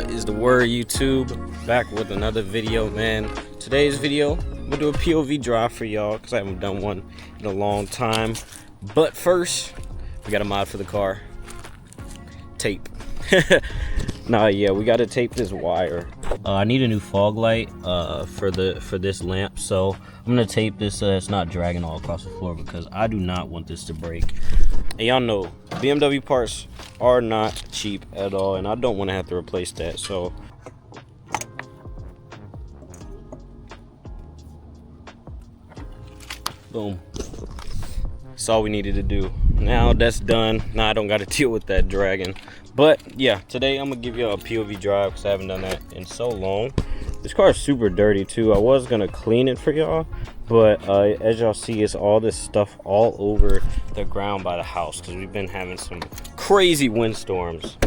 What is the word, YouTube? Back with another video, man. Today's video, I'm gonna do a POV drive for y'all because I haven't done one in a long time. But first, we got a mod for the car. Tape. Nah, yeah, we gotta tape this wire. I need a new fog light for this lamp, so I'm gonna tape this so it's not dragging all across the floor because I do not want this to break. And y'all know BMW parts are not cheap at all, and I don't want to have to replace that. So boom, that's all we needed to do. Now that's done. Now I don't got to deal with that dragging. But yeah, today I'm gonna give y'all a POV drive because I haven't done that in so long. This car is super dirty too. I was gonna clean it for y'all, but as y'all see, it's all this stuff all over the ground by the house because we've been having some crazy windstorms.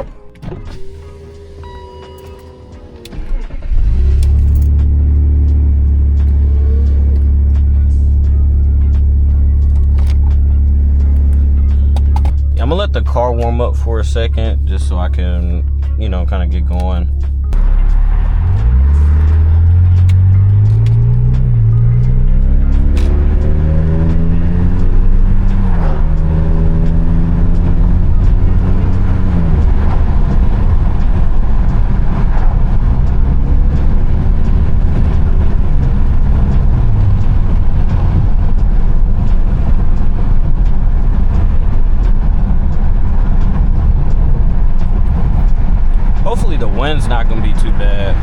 I'm gonna let the car warm up for a second just so I can, you know, kind of get going. Hopefully the wind's not gonna be too bad.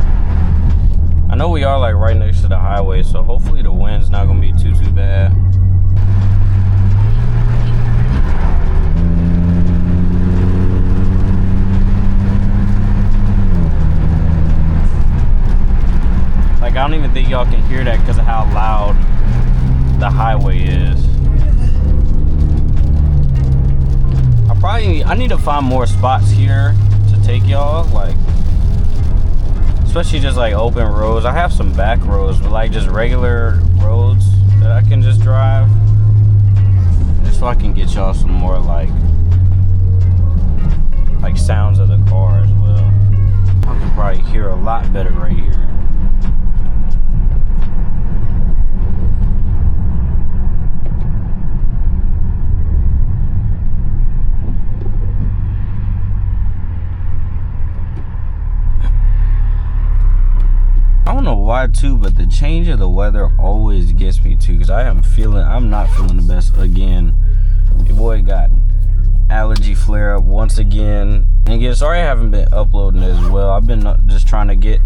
I know we are like right next to the highway, so hopefully the wind's not gonna be too bad. Like, I don't even think y'all can hear that because of how loud the highway is. I need to find more spots here to take y'all, like, especially just like open roads. I have some back roads, but like just regular roads that I can just drive, just so I can get y'all some more like sounds of the car as well. I can probably hear a lot better right here. I don't know why too, but the change of the weather always gets me too, because I'm not feeling the best again. Your boy got allergy flare up once again. And again, sorry I haven't been uploading as well. I've been just trying to get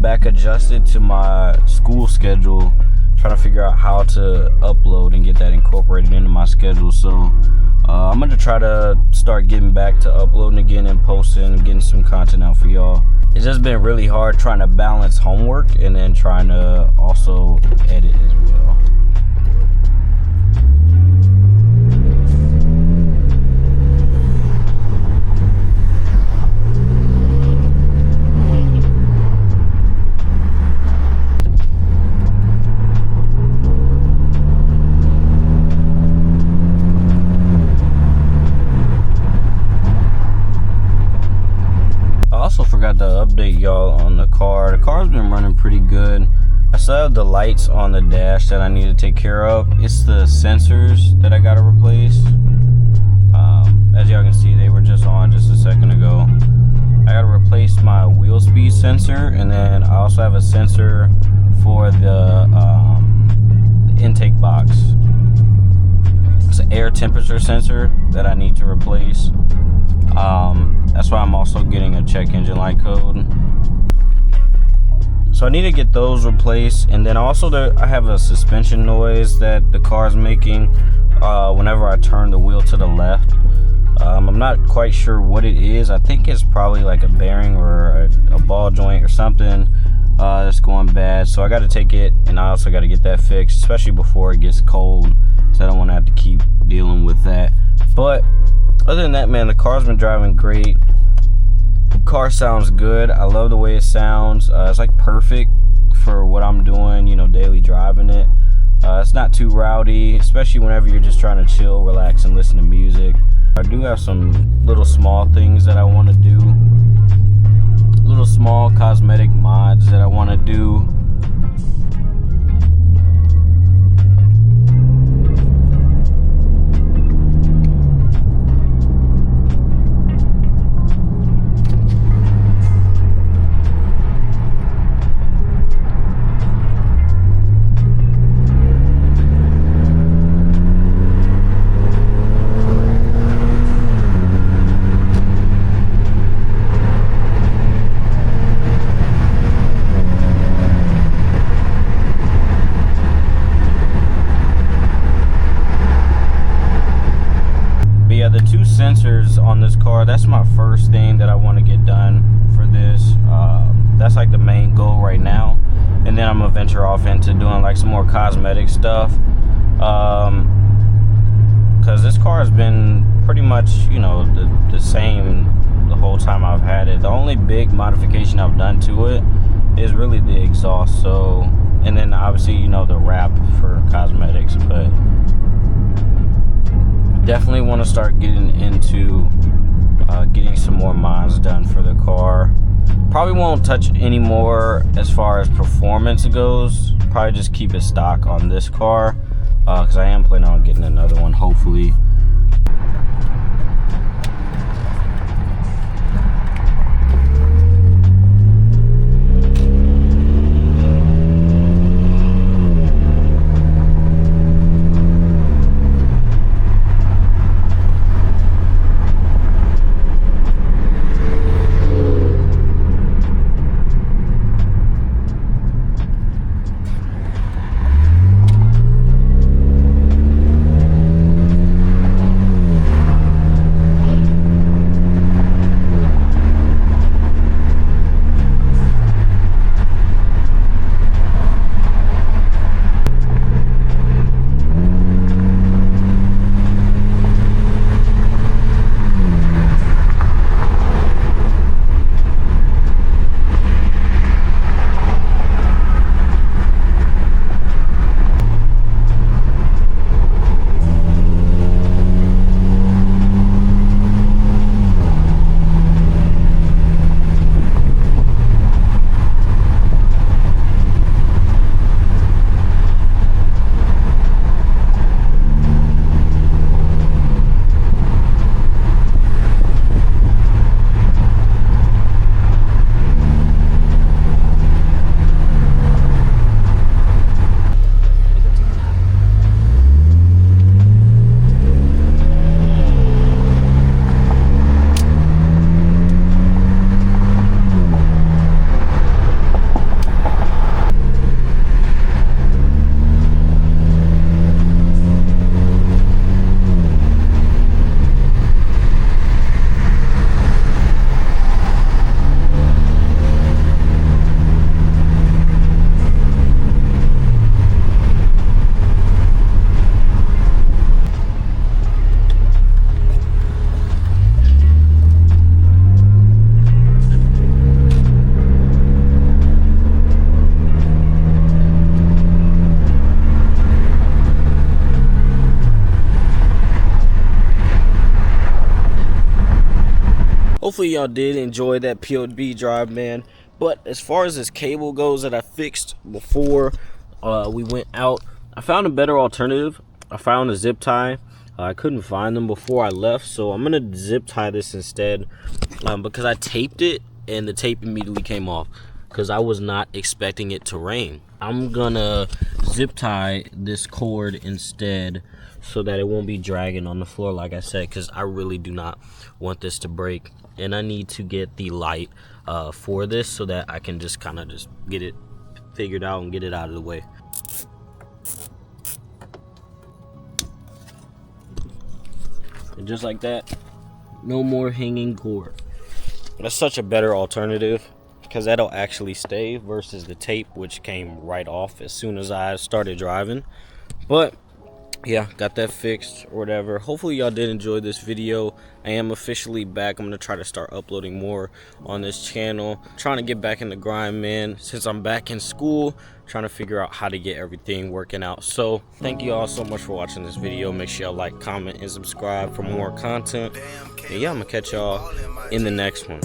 back adjusted to my school schedule, trying to figure out how to upload and get that incorporated into my schedule. So I'm gonna try to start getting back to uploading again and posting and getting some content out for y'all. It's just been really hard trying to balance homework and then trying to also edit as well. Forgot to update y'all on the car. The car's been running pretty good. I still have the lights on the dash that I need to take care of. It's the sensors that I gotta replace. As y'all can see, they were just on just a second ago. I gotta replace my wheel speed sensor, and then I also have a sensor for the intake box. It's an air temperature sensor that I need to replace. That's why I'm also getting a check engine light code. So I need to get those replaced, and then also I have a suspension noise that the car's making whenever I turn the wheel to the left. I'm not quite sure what it is. I think it's probably like a bearing or a ball joint or something that's going bad. So I got to take it, and I also got to get that fixed, especially before it gets cold, so I don't want to have to keep dealing with that. But other than that, man, the car's been driving great. The car sounds good. I love the way it sounds. It's like perfect for what I'm doing, you know, daily driving it. It's not too rowdy, especially whenever you're just trying to chill, relax, and listen to music. I do have some little small things that I want to do. little small cosmetic mods that I want to do. The two sensors on this car, that's my first thing that I want to get done for this. That's like the main goal right now, and then I'm gonna venture off into doing like some more cosmetic stuff, because this car has been pretty much, you know, the same the whole time I've had it. The only big modification I've done to it is really the exhaust, so, and then obviously, you know, the wrap for cosmetics. But definitely want to start getting into getting some more mods done for the car. Probably won't touch any more as far as performance goes. Probably just keep it stock on this car, because I am planning on getting another one, hopefully. Hopefully y'all did enjoy that POV drive, man. But as far as this cable goes that I fixed before we went out, I found a better alternative. I found a zip tie. I couldn't find them before I left, so I'm gonna zip tie this instead, because I taped it and the tape immediately came off because I was not expecting it to rain. I'm gonna zip tie this cord instead so that it won't be dragging on the floor, like I said, because I really do not want this to break. And I need to get the light for this so that I can just kind of just get it figured out and get it out of the way. And just like that, no more hanging cord. That's such a better alternative because that'll actually stay versus the tape, which came right off as soon as I started driving. But yeah, got that fixed or whatever. Hopefully y'all did enjoy this video. I am officially back. I'm gonna try to start uploading more on this channel. Trying to get back in the grind, man. Since I'm back in school, trying to figure out how to get everything working out. So thank you all so much for watching this video. Make sure y'all like, comment, and subscribe for more content. And yeah, I'm gonna catch y'all in the next one.